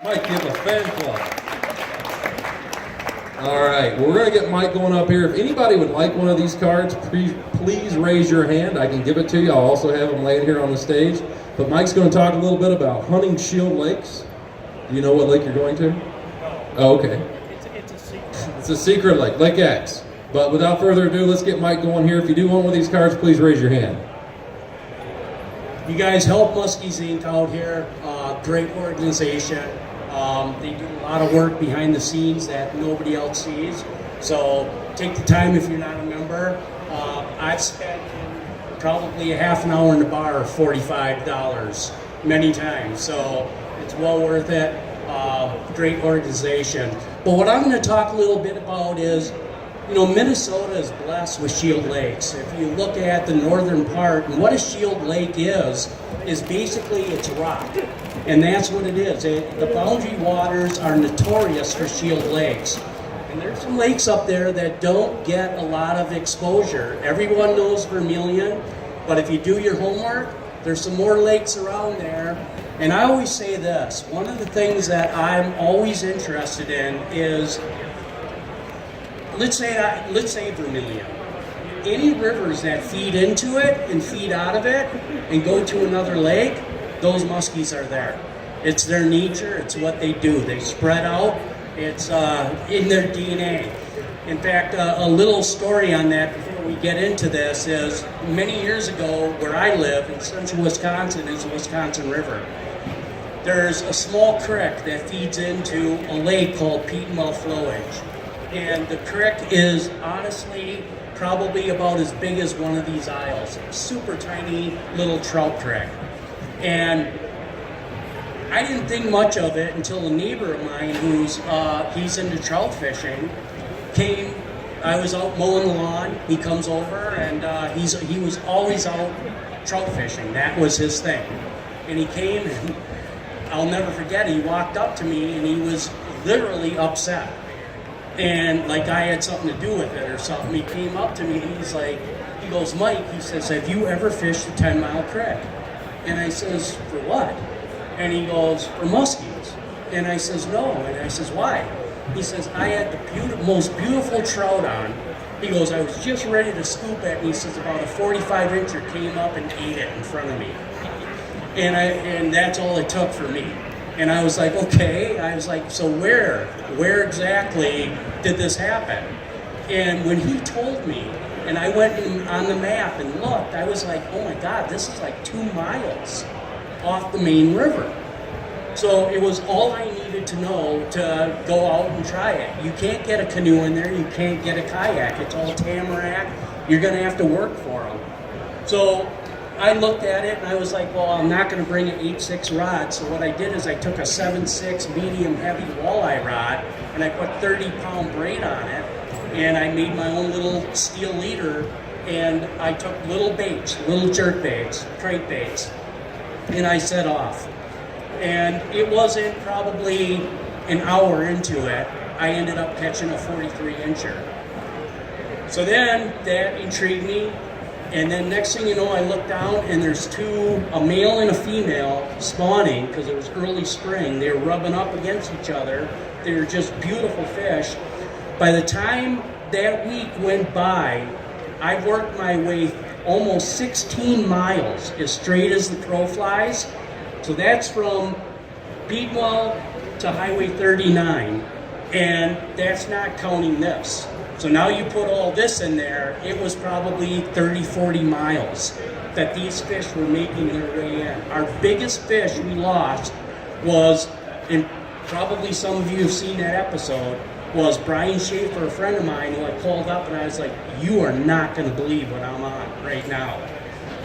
Mike, give a fan club. All right, well, we're going to get Mike going up here. If anybody would like one of these cards, please raise your hand. I can give it to you. I'll also have them laying here on the stage. But Mike's going to talk a little bit about hunting Shield Lakes. Do you know what lake you're going to? Oh, okay. It's a secret. It's a secret lake, Lake X. But without further ado, let's get Mike going here. If you do want one of these cards, please raise your hand. You guys help Musky's Inc. out here. Great organization. They do a lot of work behind the scenes that nobody else sees. So take the time if you're not a member. I've spent probably a half an hour in the bar, $45 many times. So it's well worth it. Great organization. But what I'm going to talk a little bit about is, you know, Minnesota is blessed with Shield Lakes. If you look at the northern part, and what a Shield Lake is basically it's rock. And that's what it is. The boundary waters are notorious for Shield Lakes. And there's some lakes up there that don't get a lot of exposure. Everyone knows Vermilion, but if you do your homework, there's some more lakes around there. And I always say this, one of the things that I'm always interested in is, let's say Vermilion. Any rivers that feed into it and feed out of it and go to another lake, those muskies are there. It's their nature, it's what they do. They spread out, it's in their DNA. In fact, a little story on that before we get into this is many years ago where I live in central Wisconsin is the Wisconsin River. There's a small creek that feeds into a lake called Petenwell Flowage. And the creek is honestly probably about as big as one of these aisles. Super tiny little trout creek. And I didn't think much of it until a neighbor of mine he's into trout fishing came. I was out mowing the lawn. He comes over and he was always out trout fishing. That was his thing. And he came and I'll never forget, he walked up to me and he was literally upset. And like I had something to do with it or something. He came up to me and he goes, Mike, he says, have you ever fished the 10 Mile Creek? And I says, for what? And he goes, for muskies. And I says, no. And I says, why? He says, I had the most beautiful trout on. He goes, I was just ready to scoop it. And he says, about a 45-incher came up and ate it in front of me. And that's all it took for me. And I was like, okay. I was like, so where exactly did this happen? And when he told me, and I went on the map and looked, I was like, oh my God, this is like 2 miles off the main river. So it was all I needed to know to go out and try it. You can't get a canoe in there, you can't get a kayak. It's all tamarack. You're gonna have to work for them. So I looked at it and I was like, well, I'm not going to bring an 8.6 rod. So what I did is I took a 7.6 medium heavy walleye rod and I put 30-pound braid on it. And I made my own little steel leader and I took little baits, little jerk baits, crank baits, and I set off. And it wasn't probably an hour into it, I ended up catching a 43-incher. So then that intrigued me. And then next thing you know, I look down and there's a male and a female spawning because it was early spring. They were rubbing up against each other. They were just beautiful fish. By the time that week went by, I worked my way almost 16 miles as straight as the crow flies. So that's from Petenwell to Highway 39. And that's not counting this. So now you put all this in there, it was probably 30, 40 miles that these fish were making their way in. Our biggest fish we lost was, and probably some of you have seen that episode, was Brian Schaefer, a friend of mine, who I called up and I was like, you are not going to believe what I'm on right now.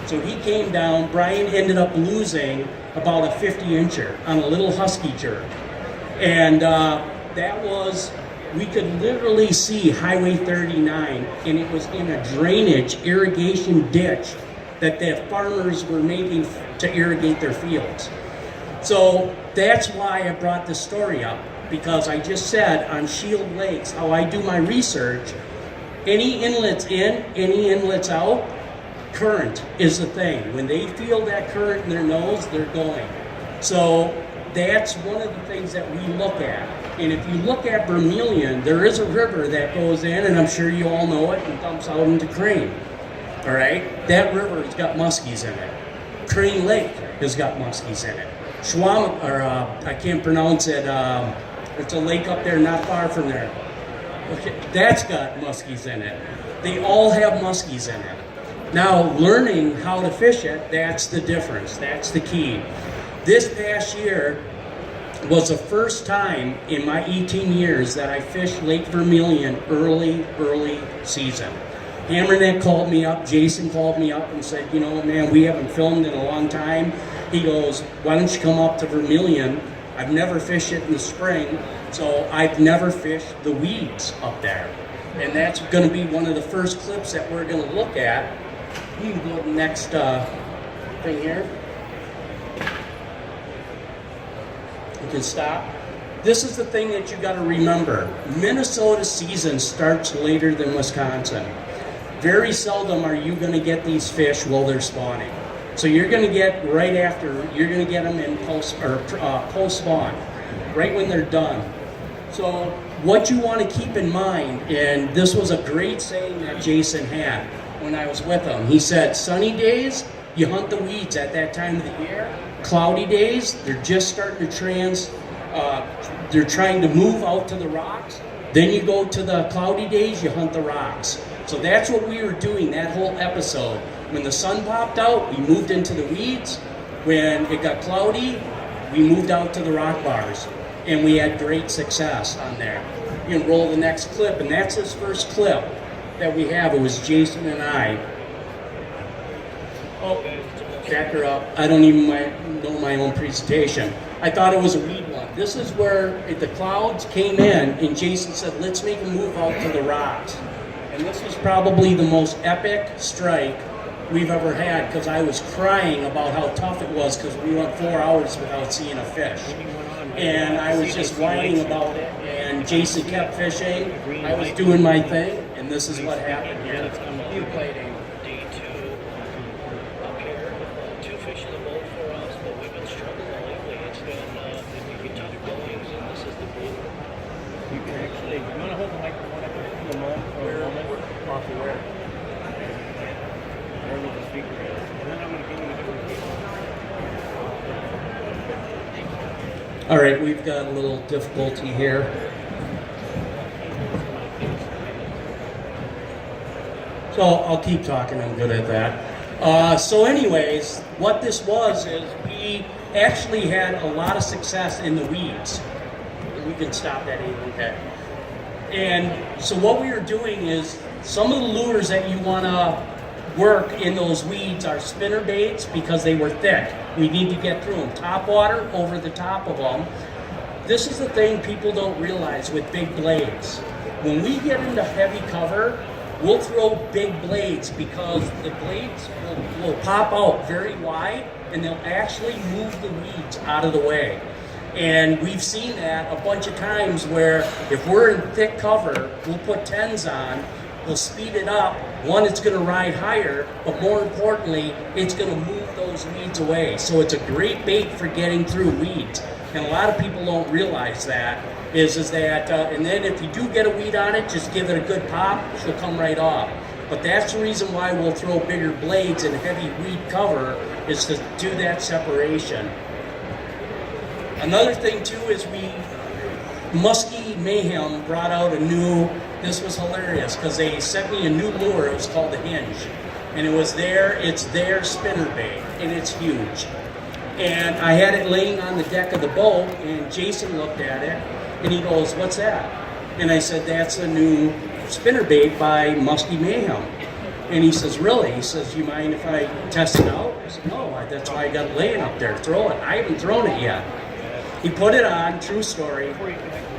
So he came down. Brian ended up losing about a 50-incher on a little husky jerk. And that was... We could literally see Highway 39, and it was in a drainage irrigation ditch that the farmers were making to irrigate their fields. So that's why I brought this story up, because I just said on Shield Lakes, how I do my research, any inlets in, any inlets out, current is the thing. When they feel that current in their nose, they're going. So that's one of the things that we look at. And if you look at Vermilion, there is a river that goes in, and I'm sure you all know it, and dumps out into Crane. All right? That river has got muskies in it. Crane Lake has got muskies in it. Schwam, or I can't pronounce it, it's a lake up there not far from there. Okay, that's got muskies in it. They all have muskies in it. Now, learning how to fish it, that's the difference. That's the key. This past year was the first time in my 18 years that I fished Lake Vermilion early season. Hammerneck called me up, Jason called me up and said, you know, man, we haven't filmed in a long time. He goes, why don't you come up to Vermilion? I've never fished it in the spring, so I've never fished the weeds up there. And that's going to be one of the first clips that we're going to look at. You can go to the next thing here. You can stop. This is the thing that you got to remember. Minnesota season starts later than Wisconsin. Very seldom are you going to get these fish while they're spawning. So you're going to get right after, you're going to get them in post spawn, right when they're done. So what you want to keep in mind, and this was a great saying that Jason had when I was with him. He said, sunny days, you hunt the weeds at that time of the year. Cloudy days, they're just starting to they're trying to move out to the rocks. Then you go to the cloudy days, you hunt the rocks. So that's what we were doing that whole episode. When the sun popped out, we moved into the weeds. When it got cloudy, we moved out to the rock bars. And we had great success on there. You can roll the next clip, and that's his first clip that we have. It was Jason and I. Oh, back her up. I don't even know my own presentation. I thought it was a weed one. This is where the clouds came in, and Jason said, let's make a move out to the rocks. And this was probably the most epic strike we've ever had, because I was crying about how tough it was, because we went 4 hours without seeing a fish. And I was just whining about it, and Jason kept fishing. I was doing my thing, and this is what happened here. You played him. Day two up here. Two fish in the boat for us, but we've been struggling lately. It's been tough goings, and this is the boat. You can actually, you want to hold the microphone up there for a moment? Off of where? Wherever the speaker is. And then I'm going to give you a different view. All right, we've got a little difficulty here. So I'll keep talking, I'm good at that. So anyways, what this was is we actually had a lot of success in the weeds. We can stop that even, okay. And so what we were doing is some of the lures that you want to work in those weeds are spinner baits because they were thick. We need to get through them. Top water over the top of them. This is the thing people don't realize with big blades. When we get into heavy cover, we'll throw big blades because the blades will pop out very wide and they'll actually move the weeds out of the way. And we've seen that a bunch of times where if we're in thick cover, we'll put 10s on, we'll speed it up. One, it's going to ride higher, but more importantly, it's going to move those weeds away. So it's a great bait for getting through weeds. And a lot of people don't realize that, and then if you do get a weed on it, just give it a good pop, she'll come right off. But that's the reason why we'll throw bigger blades in heavy weed cover, is to do that separation. Another thing too is Musky Mayhem brought out this was hilarious because they sent me a new lure. It was called the Hinge. And it's their spinner bait, and it's huge. And I had it laying on the deck of the boat, and Jason looked at it, and he goes, what's that? And I said, that's a new spinner bait by Musky Mayhem. And he says, really? He says, you mind if I test it out? I said, no, that's why I got it laying up there. Throw it. I haven't thrown it yet. He put it on, true story,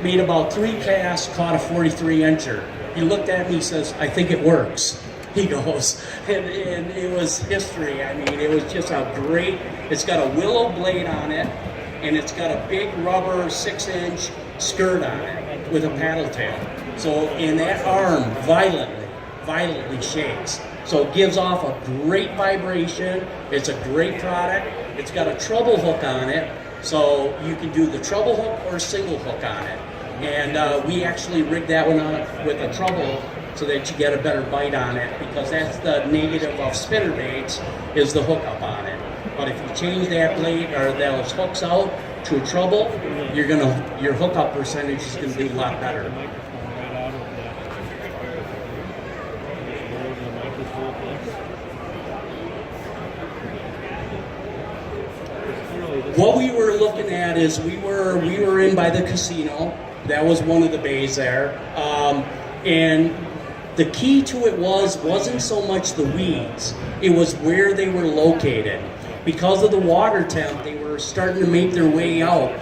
made about 3 casts, caught a 43-incher. He looked at me, he says, I think it works. He goes, and it was history. I mean, it was just it's got a willow blade on it, and it's got a big rubber 6-inch skirt on it with a paddle tail. So, and that arm violently shakes. So it gives off a great vibration. It's a great product. It's got a treble hook on it. So you can do the treble hook or single hook on it. And we actually rigged that one up with a treble so that you get a better bite on it, because that's the negative of spinner baits, is the hookup on it. But if you change that blade or those hooks out to a treble, your hookup percentage is gonna be a lot better. Microphone right out of the microphone. What we were looking at is we were in by the casino. That was one of the bays there, and the key to it wasn't so much the weeds. It was where they were located. Because of the water temp, they were starting to make their way out.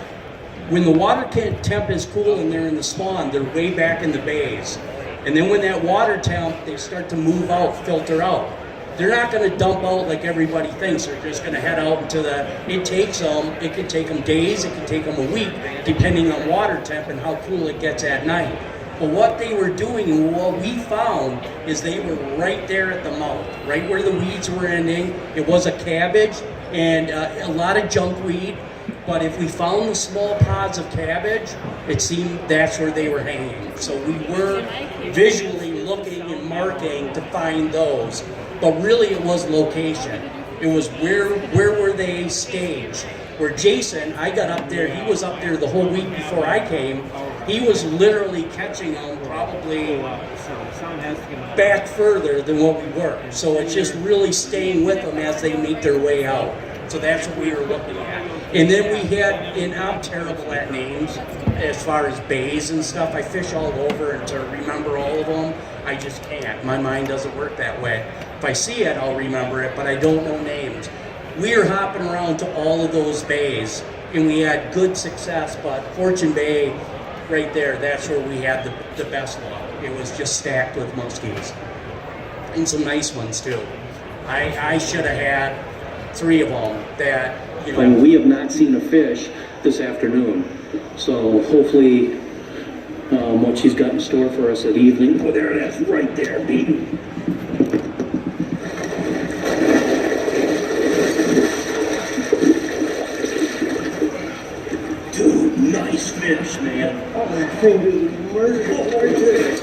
When the water temp is cool and they're in the spawn, they're way back in the bays. And then when that water temp, they start to move out, filter out. They're not going to dump out like everybody thinks. They're just going to head out into it could take them days, it could take them a week, depending on water temp and how cool it gets at night. But what they were doing, and what we found, is they were right there at the mouth, right where the weeds were ending. It was a cabbage and a lot of junk weed. But if we found the small pods of cabbage, it seemed that's where they were hanging. So we were visually looking and marking to find those. But really it was location. It was where were they staged. Where Jason, I got up there, he was up there the whole week before I came. He was literally catching them probably back further than what we were. So it's just really staying with them as they make their way out. So that's what we were looking at. And then we had, and I'm terrible at names as far as bays and stuff. I fish all over, and to remember all of them, I just can't. My mind doesn't work that way. If I see it, I'll remember it, but I don't know names. We were hopping around to all of those bays, and we had good success, but Fortune Bay, right there, that's where we had the best luck. It was just stacked with muskies. And some nice ones, too. I should have had 3 of them that, And we have not seen a fish this afternoon. So hopefully what she's got in store for us at evening. Oh, there it is, right there, beaten. Dude, nice fish, man. Oh, that thing is murdered right there.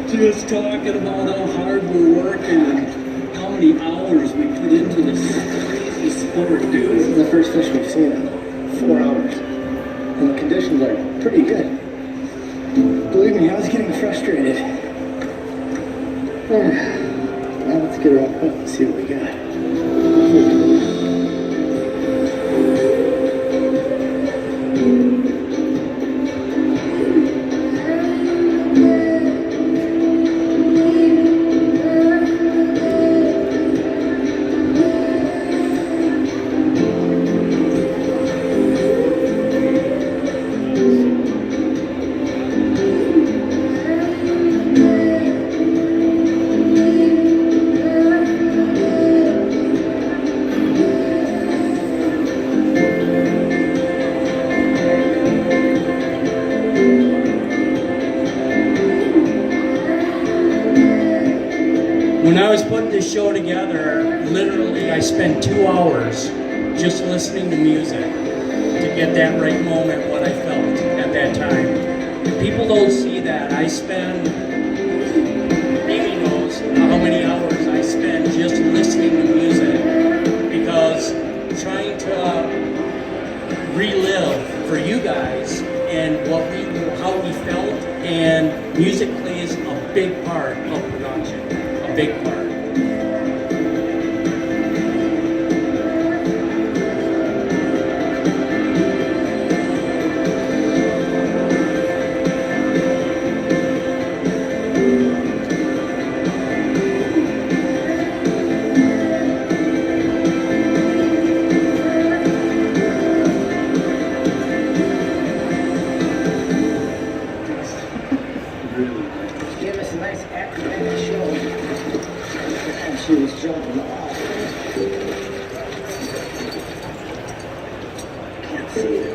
Just talking about how hard we're working and how many hours we put into this crazy sport, dude. This is the first fish we've seen in 4 hours. And the conditions are pretty good. Believe me, I was getting frustrated. Now let's get her up and see what we got. When I was putting this show together, literally I spent 2 hours just listening to music to get that right moment, what I felt at that time. People don't see that. I spend, Amy knows how many hours I spend just listening to music, because trying to relive for you guys and how we felt part of production, a big part. Give us a nice acrobatic show. And she was jumping off. Can't see it.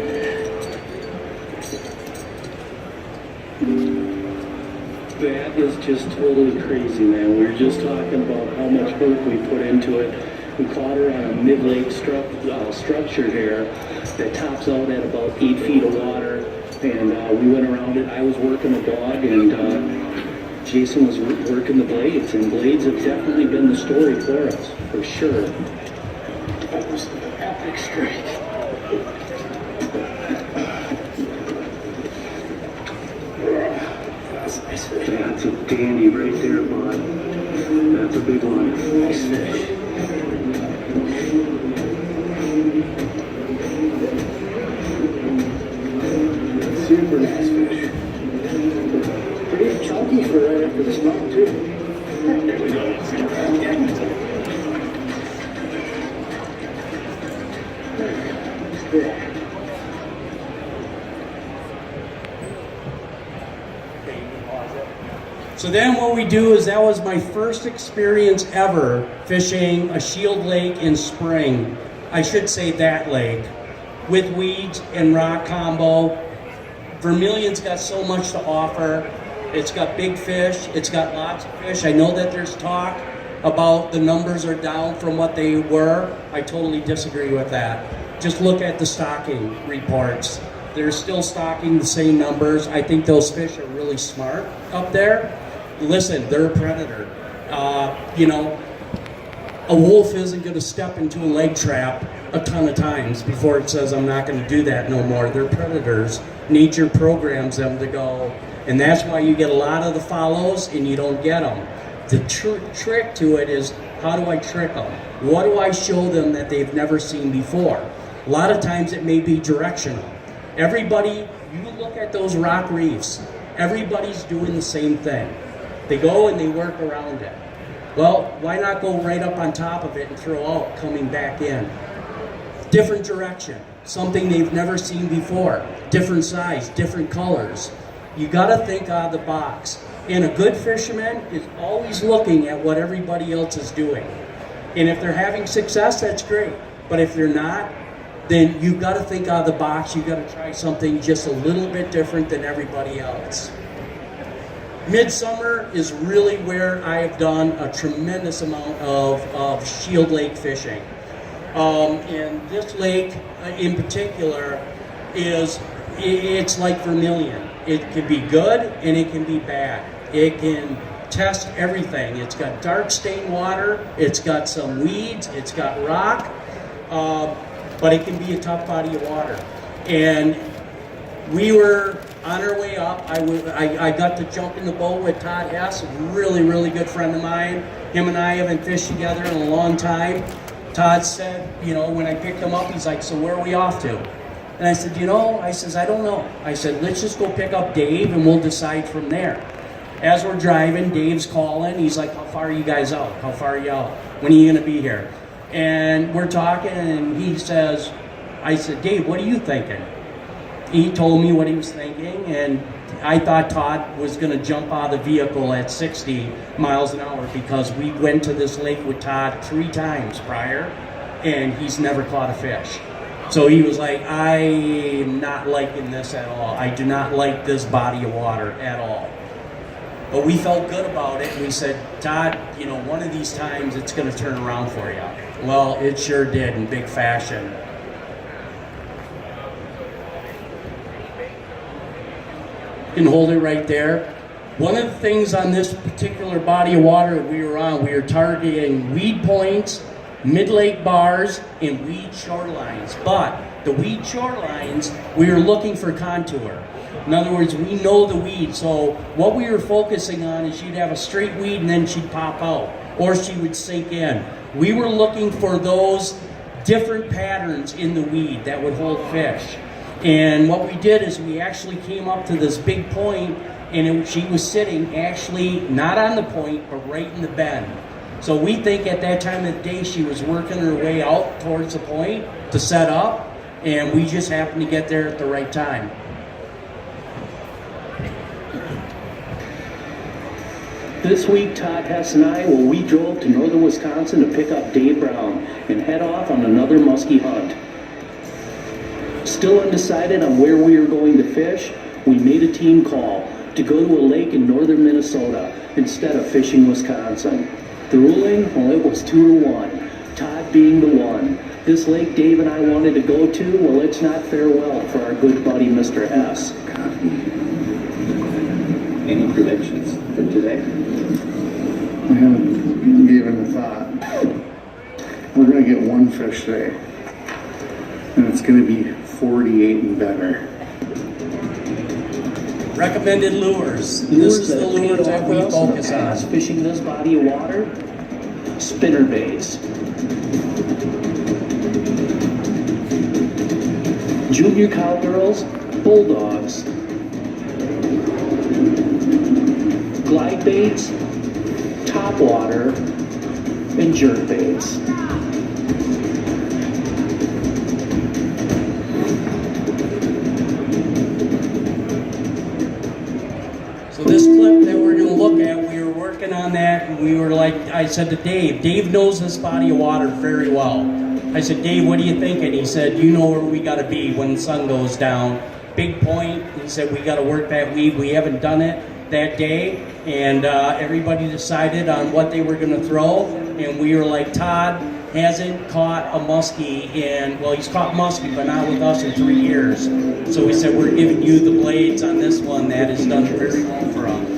That is just totally crazy, man. We were just talking about how much work we put into it. We caught her on a mid-lake structure here that tops out at about 8 feet of water. And we went around it. I was working the dog, and Jason was working the blades. And blades have definitely been the story for us, for sure. That was an epic strike. That's a nice fish. That's a dandy right there, bud. That's a big one. Nice fish. Super nice fish. Pretty chunky for right after this mountain, too. There we go. Yeah. So then what we do is, that was my first experience ever fishing a shield lake in spring. I should say that lake, with weeds and rock combo. Vermilion's got so much to offer. It's got big fish, it's got lots of fish. I know that there's talk about the numbers are down from what they were. I totally disagree with that. Just look at the stocking reports. They're still stocking the same numbers. I think those fish are really smart up there. Listen, they're a predator. You know, a wolf isn't going to step into a leg trap a ton of times before it says, I'm not going to do that no more. They're predators. Nature programs them to go, and that's why you get a lot of the follows and you don't get them. The trick to it is, how do I trick them? What do I show them that they've never seen before? A lot of times it may be directional. Everybody, you look at those rock reefs, everybody's doing the same thing. They go and they work around it. Well, why not go right up on top of it and throw out coming back in? Different direction, something they've never seen before, different size, different colors. You gotta think out of the box. And a good fisherman is always looking at what everybody else is doing. And if they're having success, that's great. But if they're not, then you've gotta think out of the box. You've gotta try something just a little bit different than everybody else. Midsummer is really where I have done a tremendous amount of shield lake fishing. And this lake in particular it's like Vermilion. It can be good and it can be bad. It can test everything. It's got dark stained water, it's got some weeds, it's got rock, but it can be a tough body of water. And we were on our way up. I got to jump in the boat with Todd Hess, a really, really good friend of mine. Him and I haven't fished together in a long time. Todd said, you know, when I picked him up, he's like, so where are we off to? And I said, you know, I don't know. I said, let's just go pick up Dave and we'll decide from there. As we're driving, Dave's calling. He's like, how far are you guys out? How far are you out? When are you going to be here? And we're talking, and he says, I said, Dave, what are you thinking? He told me what he was thinking, and I thought Todd was going to jump out of the vehicle at 60 miles an hour because we went to this lake with Todd 3 times prior, and he's never caught a fish. So he was like, I'm not liking this at all. I do not like this body of water at all. But we felt good about it, and we said, Todd, you know, one of these times it's going to turn around for you. Well, it sure did in big fashion. You can hold it right there. One of the things on this particular body of water that we were on, we were targeting weed points, mid-lake bars, and weed shorelines. But the weed shorelines, we were looking for contour. In other words, we know the weed. So what we were focusing on is she'd have a straight weed and then she'd pop out, or she would sink in. We were looking for those different patterns in the weed that would hold fish. And what we did is we actually came up to this big point, and she was sitting actually not on the point, but right in the bend. So we think at that time of the day she was working her way out towards the point to set up, and we just happened to get there at the right time. This week, Todd Hess and I, well, we drove to northern Wisconsin to pick up Dave Brown and head off on another muskie hunt. Still undecided on where we were going to fish, we made a team call to go to a lake in northern Minnesota instead of fishing Wisconsin. The ruling, well, it was 2-1, Todd being the one. This lake Dave and I wanted to go to, well, it's not farewell for our good buddy, Mr. Hess. Any predictions for today? I haven't given a thought. We're going to get one fish today, and it's going to be 48 and better. Recommended lures. This is the lures that we focus on. Fishing this body of water, spinner baits. Junior cowgirls, bulldogs. Glide baits, top water, and jerk baits. So this clip that we're going to look at, we were working on that, and we were like, I said to Dave knows this body of water very well. I said, Dave, what do you think? And he said, you know where we got to be when the sun goes down. Big point. He said, we got to work that weed. We haven't done it that day, and everybody decided on what they were going to throw, and we were like, Todd hasn't caught a muskie in, well, he's caught muskie, but not with us in 3 years. So we said, we're giving you the blades on this one that has done very well for us.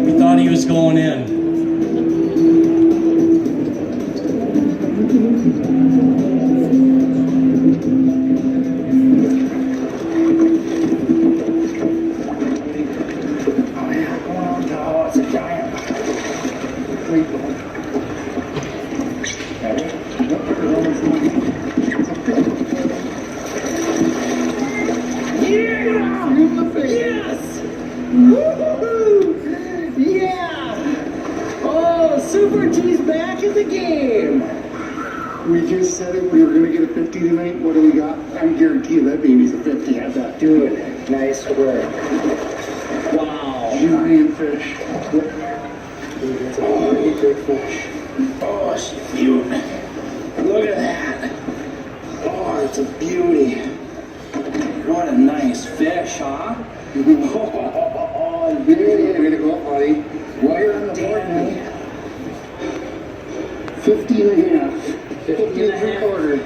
We thought he was going in. Super T's back in the game. We just said it. We were going to get a 50 tonight. What do we got? I guarantee you that baby's a 50. I bet. Dude, nice work. Wow. Giant fish. Oh, big fish. Oh, she's cute. Look at that. Oh, it's a beauty. What a nice fish, huh? Oh, beauty. Way to go, buddy. While you're on the board, man. 50 and a half. 50 and 3/4.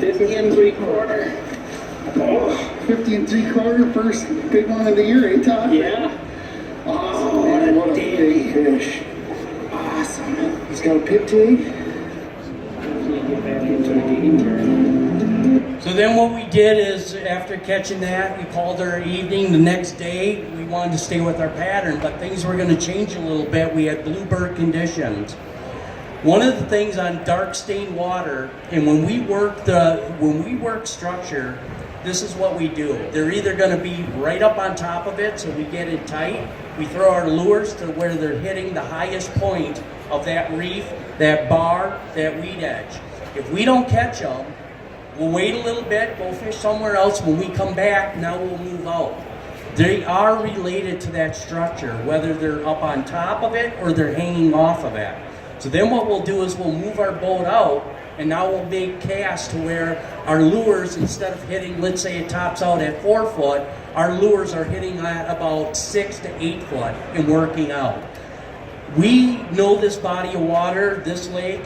50 and 3/4. Oh, 50 and 3/4, first big one of the year, eh, Todd? Yeah. Oh, man, what a big fish. Awesome. He's got a pigtail. So then what we did is, after catching that, we called her evening. The next day, we wanted to stay with our pattern, but things were going to change a little bit. We had bluebird conditions. One of the things on dark stained water, and when we work structure, this is what we do. They're either going to be right up on top of it, so we get it tight. We throw our lures to where they're hitting the highest point of that reef, that bar, that weed edge. If we don't catch them, we'll wait a little bit, go fish somewhere else. When we come back, now we'll move out. They are related to that structure, whether they're up on top of it or they're hanging off of it. So then what we'll do is we'll move our boat out, and now we'll make casts to where our lures, instead of hitting, let's say it tops out at 4 foot, our lures are hitting at about 6 to 8 foot and working out. We know this body of water, this lake.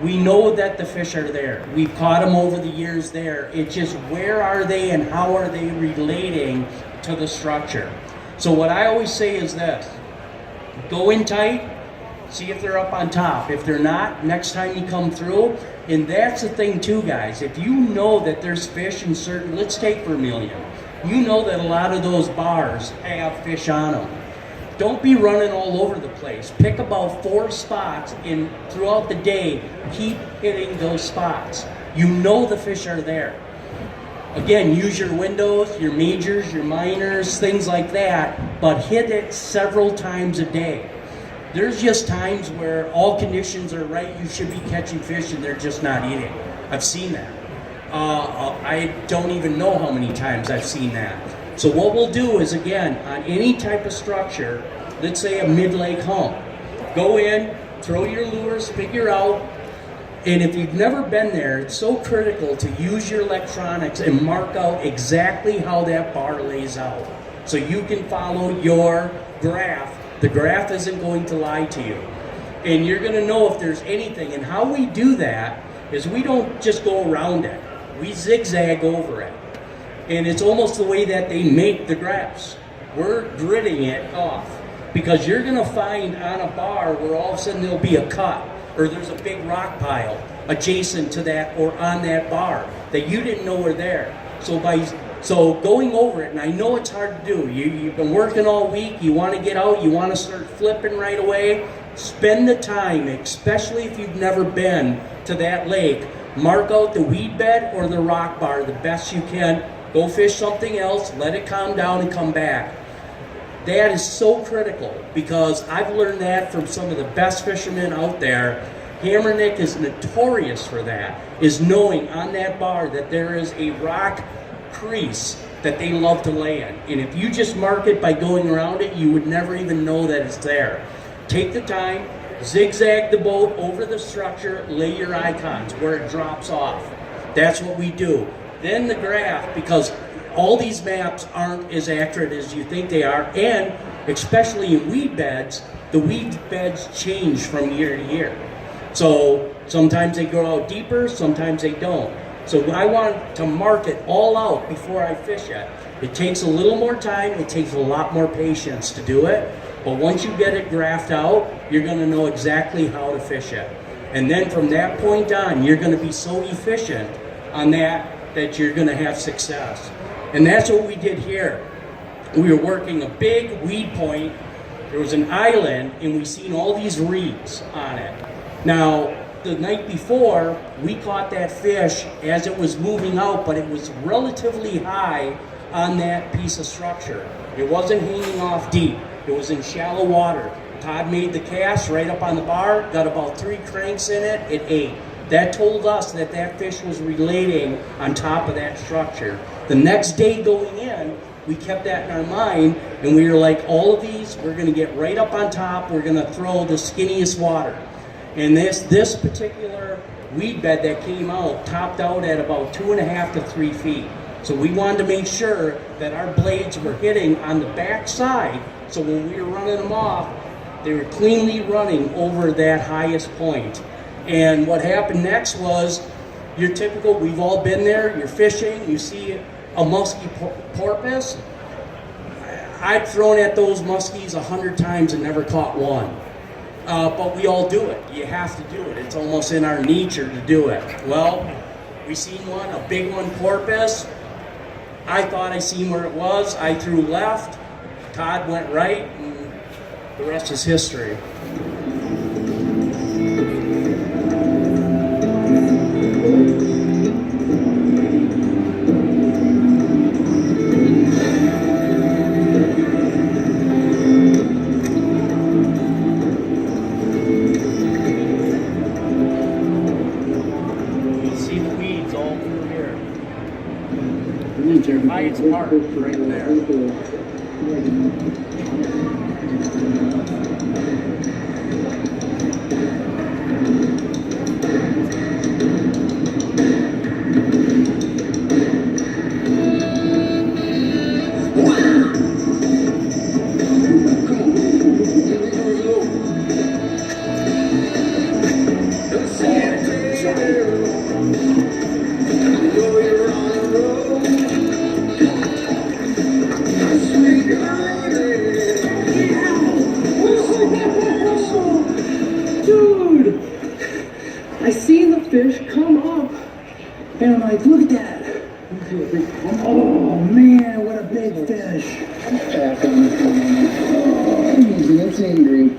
We know that the fish are there. We've caught them over the years there. It's just where are they and how are they relating to the structure? So what I always say is this. Go in tight, see if they're up on top. If they're not, next time you come through, and that's the thing too, guys. If you know that there's fish in certain, let's take vermilion. You know that a lot of those bars have fish on them. Don't be running all over the place. Pick about 4 spots and throughout the day, keep hitting those spots. You know the fish are there. Again, use your windows, your majors, your minors, things like that, but hit it several times a day. There's just times where all conditions are right, you should be catching fish and they're just not eating. I've seen that. I don't even know how many times I've seen that. So what we'll do is, again, on any type of structure, let's say a mid-lake hump, go in, throw your lures, figure out, and if you've never been there, it's so critical to use your electronics and mark out exactly how that bar lays out. So you can follow your graph. The graph isn't going to lie to you. And you're going to know if there's anything. And how we do that is we don't just go around it. We zigzag over it. And it's almost the way that they make the graphs. We're gridding it off. Because you're going to find on a bar where all of a sudden there'll be a cut, or there's a big rock pile adjacent to that or on that bar that you didn't know were there. So going over it, and I know it's hard to do. You've been working all week, you want to get out, you want to start flipping right away. Spend the time, especially if you've never been to that lake. Mark out the weed bed or the rock bar the best you can. Go fish something else, let it calm down and come back. That is so critical because I've learned that from some of the best fishermen out there. Hammer Nick is notorious for that, is knowing on that bar that there is a rock crease that they love to lay in. And if you just mark it by going around it, you would never even know that it's there. Take the time, zigzag the boat over the structure, lay your icons where it drops off. That's what we do. Then the graph, because all these maps aren't as accurate as you think they are, and especially in weed beds, the weed beds change from year to year. So sometimes they go out deeper, sometimes they don't. So I want to mark it all out before I fish it. It takes a little more time, it takes a lot more patience to do it, but once you get it graphed out, you're going to know exactly how to fish it. And then from that point on, you're going to be so efficient on that you're going to have success. And that's what we did here. We were working a big weed point. There was an island, and we seen all these reeds on it. Now, the night before, we caught that fish as it was moving out, but it was relatively high on that piece of structure. It wasn't hanging off deep. It was in shallow water. Todd made the cast right up on the bar, got about 3 cranks in it, it ate. That told us that that fish was relating on top of that structure. The next day going in, we kept that in our mind, and we were like, all of these, we're going to get right up on top, we're going to throw the skinniest water. And this particular weed bed that came out topped out at about 2.5 to 3 feet. So we wanted to make sure that our blades were hitting on the back side, so when we were running them off, they were cleanly running over that highest point. And what happened next was your typical, we've all been there, you're fishing, you see a musky porpoise. I've thrown at those muskies 100 times and never caught one. But we all do it. You have to do it. It's almost in our nature to do it. Well, we seen one, a big one, porpoise. I thought I seen where it was. I threw left. Todd went right, and the rest is history. Hides Park right there. come up, and I'm like, look at that. Oh man, what a big fish. Easy, it's angry.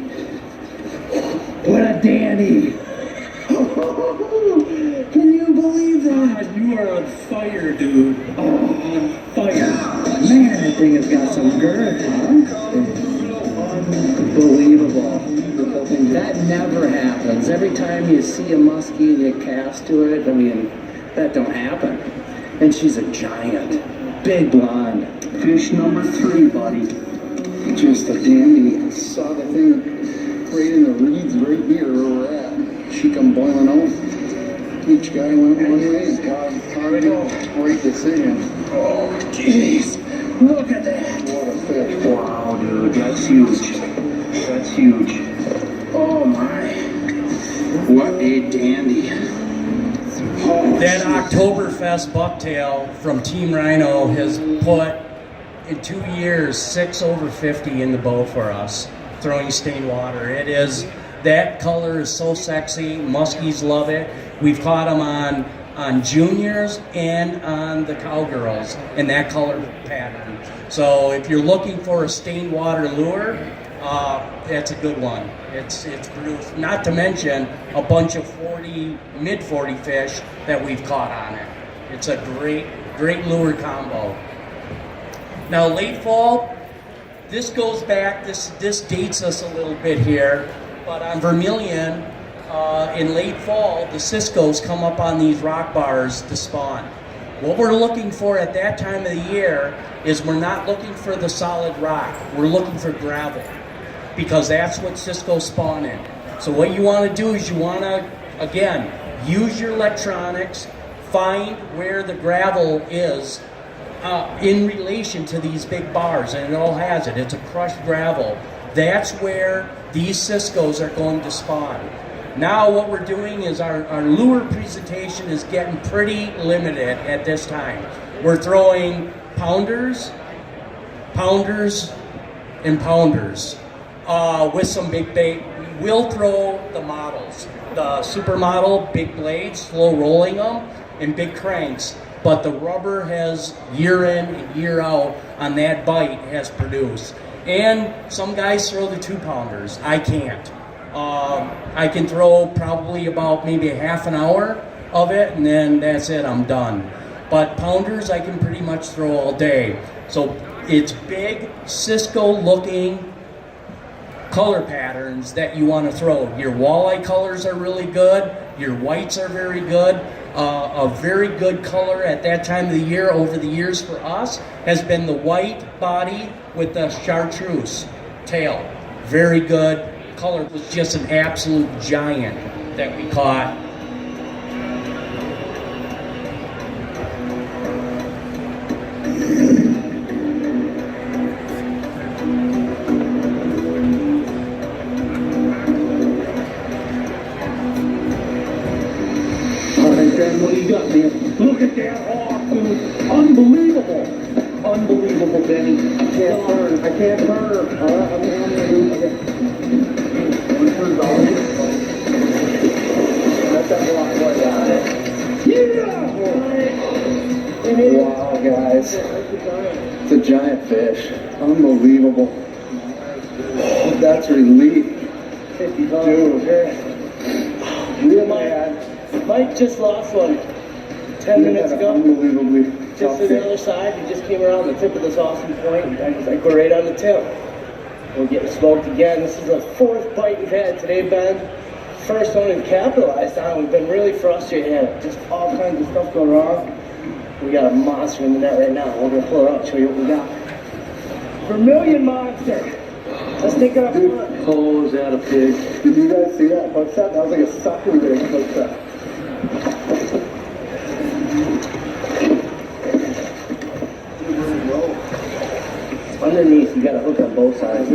What a dandy. Can you believe that? You are on fire, dude. Oh, on fire. Man, that thing has got some girth, huh? Unbelievable. That never happens. Every time you see a muskie and you cast to it, I mean, that don't happen. And she's a giant. Big blonde. Fish number 3, buddy. Just a dandy. Saw the thing right in the reeds right here where we're at. She come boiling out. Each guy went one way and great decision. Oh, jeez. Look at that. What a fish. Wow, dude. That's huge. That's huge. Oh, my. What a dandy. Oh, That Oktoberfest bucktail from Team Rhino has put, in 2 years, 6 over 50 in the boat for us, throwing stained water. It is, that color is so sexy. Muskies love it. We've caught them on juniors and on the cowgirls in that color pattern. So if you're looking for a stained water lure, that's a good one. It's produced, not to mention a bunch of mid 40 fish that we've caught on it. It's a great lure combo. Now late fall, this goes back, this dates us a little bit here, but on Vermilion, in late fall, the Cisco's come up on these rock bars to spawn. What we're looking for at that time of the year is we're not looking for the solid rock, we're looking for gravel, because that's what Cisco spawn in. So what you want to do is you want to, again, use your electronics, find where the gravel is in relation to these big bars, and it all has it. It's a crushed gravel. That's where these Cisco's are going to spawn. Now what we're doing is our lure presentation is getting pretty limited at this time. We're throwing pounders, and pounders with some big bait. We'll throw the models, the supermodel, big blades, slow rolling them, and big cranks. But the rubber has year in and year out on that bite has produced. And some guys throw the 2-pounders. I can't. I can throw probably about maybe a half an hour of it, and then that's it, I'm done. But pounders I can pretty much throw all day. So it's big, Cisco-looking color patterns that you want to throw. Your walleye colors are really good. Your whites are very good. A very good color at that time of the year over the years for us has been the white body with the chartreuse tail. Very good color. It was just an absolute giant that we caught. What do you got, man? Look at that hawk, dude. Unbelievable. Unbelievable, Benny. I can't turn. I'm Let that block way down it. Yeah! Wow, guys. It's a giant fish. Unbelievable. That's relief. Dude. Real man. Mike just lost one 10 minutes ago. Unbelievably. Just to the other side, he just came around the tip of this awesome point, and I was like, we're right on the tip. We're getting smoked again. This is the 4th bite we've had today, Ben. First one we've capitalized on. We've been really frustrated. Just all kinds of stuff going wrong. We got a monster in the net right now. We're going to pull her up, show you what we got. Vermilion monster. Let's take it up front. Oh, is that a pig? Did you guys see that? That was like a sucker big hook that. Underneath, you got a hook on both sides.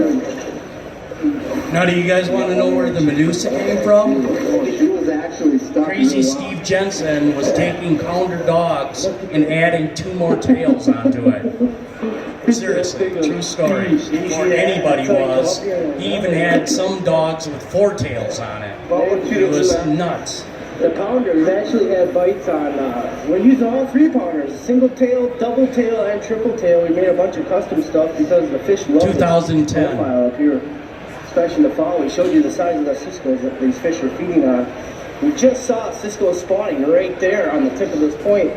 Now, do you guys want to know where the Medusa came from? She was actually stuck. Crazy Steve Jensen was taking pounder dogs and adding 2 more tails onto it. Seriously, true story. Before anybody was. He even had some dogs with 4 tails on it. It was nuts. The pounder, we've actually had bites on, we're using all 3 pounders, single tail, double tail, and triple tail. We made a bunch of custom stuff because the fish love 2010. profile up here, especially in the fall. We showed you the size of the Cisco's that these fish are feeding on. We just saw Cisco spawning right there on the tip of this point.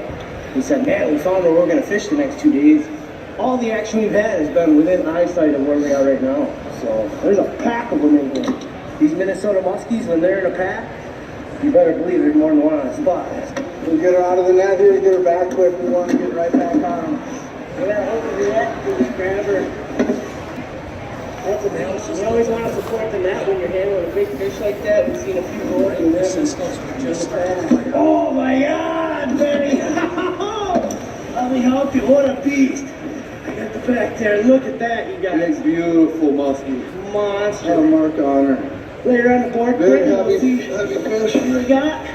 We said, man, we found where we're going to fish the next 2 days. All the action we've had has been within eyesight of where we are right now. So there's a pack of them in here. These Minnesota Muskies, when they're in a pack, you better believe there's more than one on a spot. We'll get her out of the net here, get her back quick. We want to get right back on them. Yeah, over that, just grab her. That's amazing. You always want to support the net when you're handling a big fish like that. We've seen a few more in this. Oh my God, Benny! Let me help you. What a beast! I got the back there. Look at that, you guys. Big, beautiful muskie. Monster. Got a mark on her. Lay her on the board. Very quick, heavy, see. heavy fish. What do we got?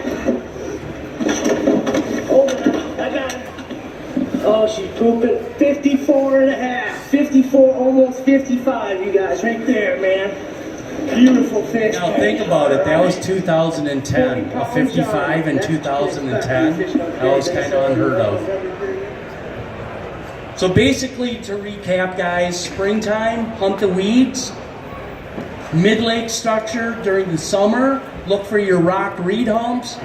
Hold it up. I got it. Oh, she's pooping. 54 and a half. 54, almost 55, you guys. Right there, man. Beautiful fish. Now think about it. That was 2010. A 55 in 2010. That was kind of unheard of. So basically, to recap, guys, springtime, hunt the weeds. Mid-lake structure during the summer, look for your rock reed humps.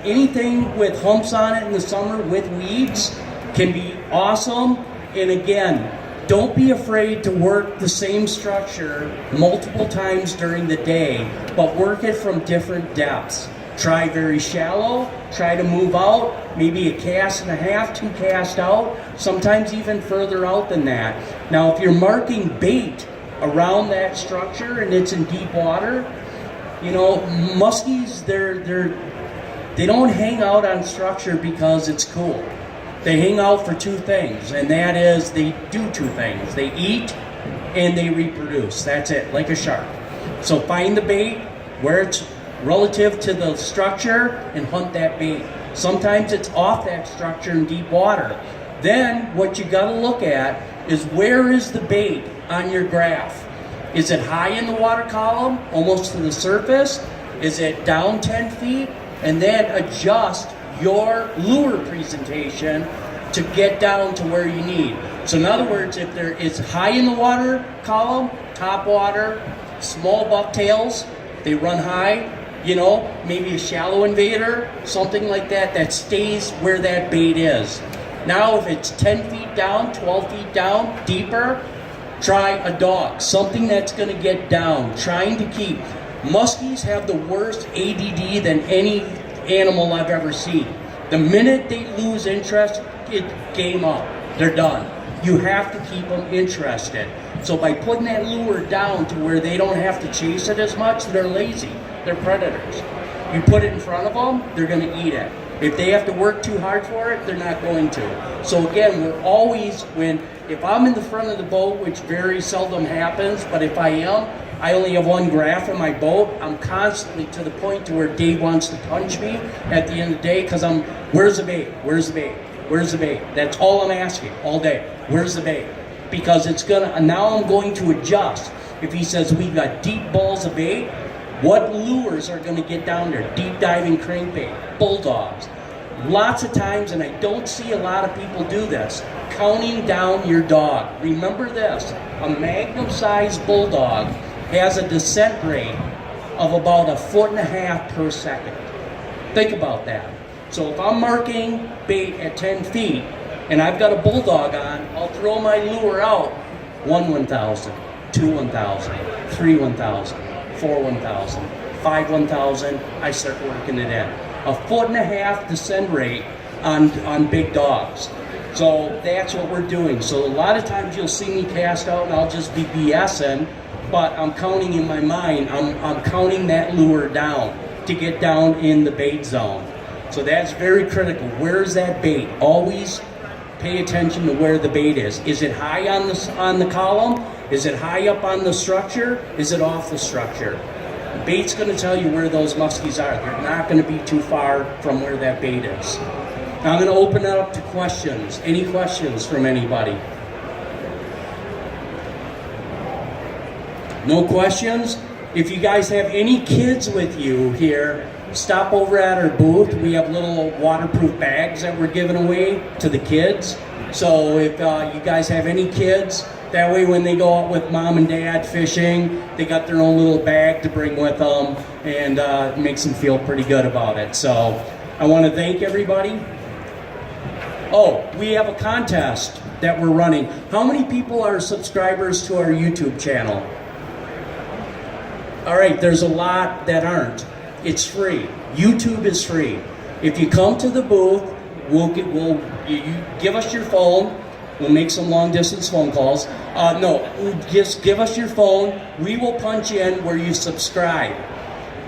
Anything with humps on it in the summer with weeds can be awesome. And again, don't be afraid to work the same structure multiple times during the day, but work it from different depths. Try very shallow, try to move out, maybe a cast and a half, 2 casts out, sometimes even further out than that. Now, if you're marking bait around that structure and it's in deep water, you know, muskies, they don't hang out on structure because it's cool. They hang out for 2 things, and that is they do 2 things. They eat and they reproduce. That's it, like a shark. So find the bait where it's relative to the structure and hunt that bait. Sometimes it's off that structure in deep water. Then what you got to look at is where is the bait on your graph? Is it high in the water column, almost to the surface? Is it down 10 feet? And then adjust your lure presentation to get down to where you need. So in other words, if there is high in the water column, top water, small bucktails, they run high, you know, maybe a shallow invader, something like that, that stays where that bait is. Now if it's 10 feet down, 12 feet down, deeper, try a dog, something that's going to get down, trying to keep. Muskies have the worst ADD than any animal I've ever seen. The minute they lose interest, it's game up. They're done. You have to keep them interested. So by putting that lure down to where they don't have to chase it as much, they're lazy. They're predators. You put it in front of them, they're going to eat it. If they have to work too hard for it, they're not going to. So again, we're always, if I'm in the front of the boat, which very seldom happens, but if I am, I only have 1 graph in my boat. I'm constantly to the point to where Dave wants to punch me at the end of the day because where's the bait? Where's the bait? Where's the bait? That's all I'm asking all day. Where's the bait? Because now I'm going to adjust. If he says we've got deep balls of bait, what lures are going to get down there? Deep diving crankbait, bulldogs. Lots of times, and I don't see a lot of people do this, counting down your dog. Remember this, a magnum-sized bulldog has a descent rate of about 1.5 feet per second. Think about that. So if I'm marking bait at 10 feet and I've got a bulldog on, I'll throw my lure out 1,000, 2 1,000, 3 1,000, 4 1,000, 5 1,000, I start working it in. 1.5 foot descent rate on big dogs. So that's what we're doing. So a lot of times you'll see me cast out and I'll just be BSing, but I'm counting in my mind, I'm counting that lure down to get down in the bait zone. So that's very critical. Where's that bait? Always pay attention to where the bait is. Is it high on the column? Is it high up on the structure? Is it off the structure? The bait's going to tell you where those muskies are. They're not going to be too far from where that bait is. Now I'm going to open it up to questions. Any questions from anybody? No questions? If you guys have any kids with you here, stop over at our booth. We have little waterproof bags that we're giving away to the kids. So if you guys have any kids, that way when they go out with mom and dad fishing, they got their own little bag to bring with them, and it makes them feel pretty good about it. So I want to thank everybody. Oh, we have a contest that we're running. How many people are subscribers to our YouTube channel? All right, there's a lot that aren't. It's free. YouTube is free. If you come to the booth, you give us your phone. We'll make some long distance phone calls. Just give us your phone. We will punch in where you subscribe.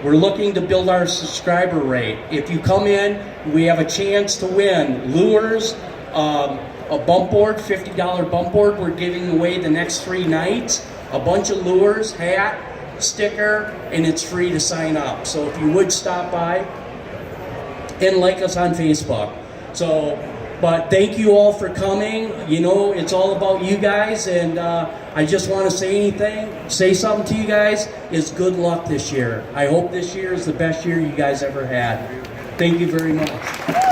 We're looking to build our subscriber rate. If you come in, we have a chance to win lures, a bump board, $50 bump board we're giving away the next 3 nights, a bunch of lures, hat, sticker, and it's free to sign up. So if you would stop by and like us on Facebook. But thank you all for coming. You know, it's all about you guys, and I just want to say something to you guys, is good luck this year. I hope this year is the best year you guys ever had. Thank you very much.